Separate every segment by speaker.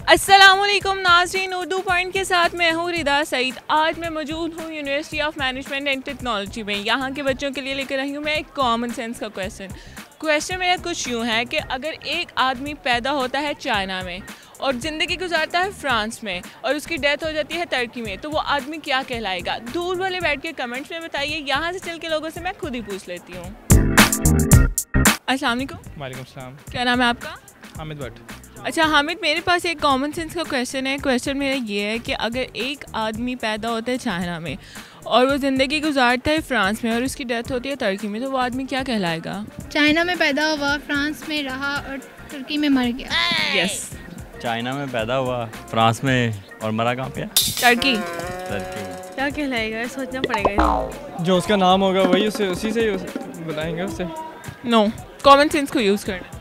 Speaker 1: अस्सलामुअलैकुम नाज़रीन, उर्दू पॉइंट के साथ मैं हूँ रिदा सईद। आज मैं मौजूद हूँ university of management and technology में। यहाँ के बच्चों के लिए लेकर आई हूँ मैं एक कॉमन सेंस का क्वेश्चन मेरा कुछ यूँ है कि अगर एक आदमी पैदा होता है चाइना में और ज़िंदगी गुजारता है फ्रांस में और उसकी डेथ हो जाती है तुर्की में, तो वो आदमी क्या कहलाएगा? दूर वाले बैठ के कमेंट्स में बताइए। यहाँ से चल के लोगों से मैं खुद ही पूछ लेती हूँ। अस्सलाम वालेकुम।
Speaker 2: वालेकुम सलाम।
Speaker 1: क्या नाम है आपका?
Speaker 2: हामिद भट्ट।
Speaker 1: अच्छा हामिद, मेरे पास एक कॉमन सेंस का क्वेश्चन है। क्वेश्चन मेरा ये है कि अगर एक आदमी पैदा होता है चाइना में और वो ज़िंदगी गुजारता है फ्रांस में और उसकी डेथ होती है तुर्की में, तो वो आदमी क्या कहलाएगा?
Speaker 3: चाइना में पैदा हुआ, फ्रांस में रहा और तुर्की में मर गया।
Speaker 1: यस।
Speaker 4: चाइना में पैदा हुआ, फ्रांस में और मरा कहाँ पे?
Speaker 1: तुर्की।
Speaker 4: तुर्की।
Speaker 5: क्या कहलाएगा, सोचना पड़ेगा।
Speaker 2: जो उसका नाम होगा वही उसी से बुलाएंगे उसे।
Speaker 1: नो, कॉमन सेंस को यूज़ करना।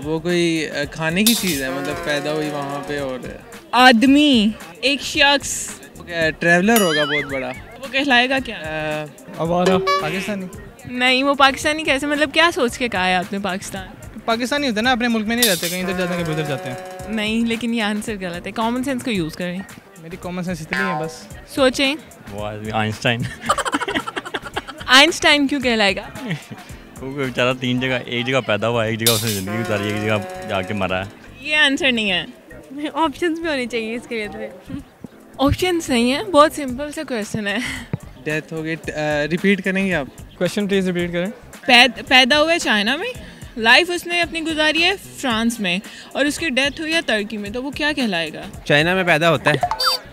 Speaker 6: वो कोई खाने की चीज़ है, मतलब पैदा हुई वहाँ पे। और
Speaker 1: आदमी, एक शख्स।
Speaker 6: ट्रैवलर होगा बहुत बड़ा।
Speaker 1: वो कहलाएगा क्या?
Speaker 2: आवारा। पाकिस्तानी।
Speaker 1: नहीं, वो पाकिस्तानी कैसे? मतलब क्या सोच के कहा है आपने पाकिस्तान?
Speaker 2: पाकिस्तानी होते हैं ना, अपने मुल्क में नहीं रहते, कहीं इधर जाते हैं कहीं उधर जाते हैं।
Speaker 1: नहीं, लेकिन ये आंसर गलत है। कॉमन सेंस को यूज़ करें।
Speaker 2: मेरी कॉमन सेंस इतनी है बस।
Speaker 1: सोचें।
Speaker 4: वो आदमी आइंस्टाइन।
Speaker 1: आइंस्टाइन क्यों कहलाएगा?
Speaker 4: क्योंकि बेचारा तीन जगह, एक जगह पैदा हुआ, एक जगह उसने ज़िंदगी गुजारी, एक जगह जाके मरा है।
Speaker 1: ये आंसर नहीं है।
Speaker 5: ऑप्शंस भी होने चाहिए इसके लिए तो।
Speaker 1: ऑप्शंस नहीं है, बहुत सिंपल सा क्वेश्चन है।
Speaker 6: डेथ हो गई। रिपीट करेंगे आप?
Speaker 2: क्वेश्चन प्लीज़ रिपीट करें।
Speaker 1: पैदा हुआ है चाइना में, लाइफ उसने अपनी गुजारी है फ्रांस में और उसकी डेथ हुई है तुर्की में, तो वो क्या कहलाएगा?
Speaker 7: चाइना में पैदा होता है,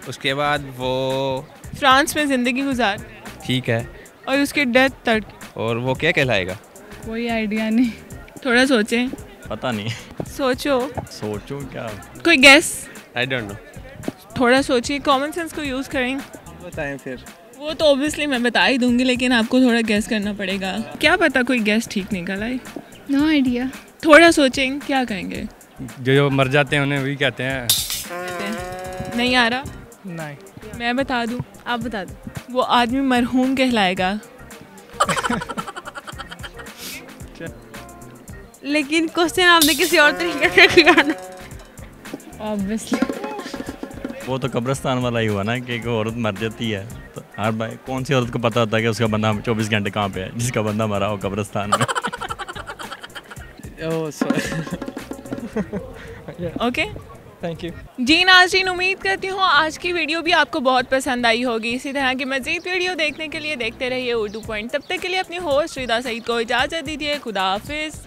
Speaker 7: उसके बाद वो
Speaker 1: फ्रांस में ज़िंदगी गुजार,
Speaker 7: ठीक है,
Speaker 1: और उसकी डेथ तुर्की।
Speaker 7: और वो क्या कहलाएगा?
Speaker 1: कोई आइडिया नहीं। थोड़ा सोचें।
Speaker 4: पता नहीं।
Speaker 1: सोचो।
Speaker 4: सोचो क्या?
Speaker 1: कोई गेस?
Speaker 7: I don't know.
Speaker 1: थोड़ा सोचिए, कॉमन सेंस को यूज़ करें।
Speaker 6: बताएं फिर।
Speaker 1: वो तो ऑब्वियसली मैं बता ही दूंगी, लेकिन आपको थोड़ा गेस करना पड़ेगा। क्या पता कोई गेस ठीक निकल आए।
Speaker 3: No idea.
Speaker 1: थोड़ा सोचें, क्या कहेंगे?
Speaker 2: जो मर जाते हैं उन्हें वही कहते हैं।
Speaker 1: नहीं आ रहा?
Speaker 2: नहीं।
Speaker 1: मैं बता दूं?
Speaker 5: आप बता दो।
Speaker 1: वो आदमी मरहूम कहलाएगा।
Speaker 5: लेकिन क्वेश्चन आपने किसी और तरीके से किया ना।
Speaker 1: ऑब्वियसली।
Speaker 4: वो तो कब्रिस्तान वाला ही हुआ ना कि एक औरत मर जाती है, तो हर भाई कौन सी औरत को पता होता है कि उसका बंदा 24 घंटे कहाँ पे है, जिसका बंदा मरा हो कब्रिस्तान में।
Speaker 6: Oh sorry.
Speaker 1: Okay,
Speaker 2: thank you.
Speaker 1: जी नाज़रीन, उम्मीद करती हूँ आज की वीडियो भी आपको बहुत पसंद आई होगी। इसी तरह की मज़ीद वीडियो देखने के लिए देखते रहिए उर्दू पॉइंट। तब तक के लिए अपनी होस्ट रिदा सईद को इजाज़त दीजिए। खुदा हाफिज़।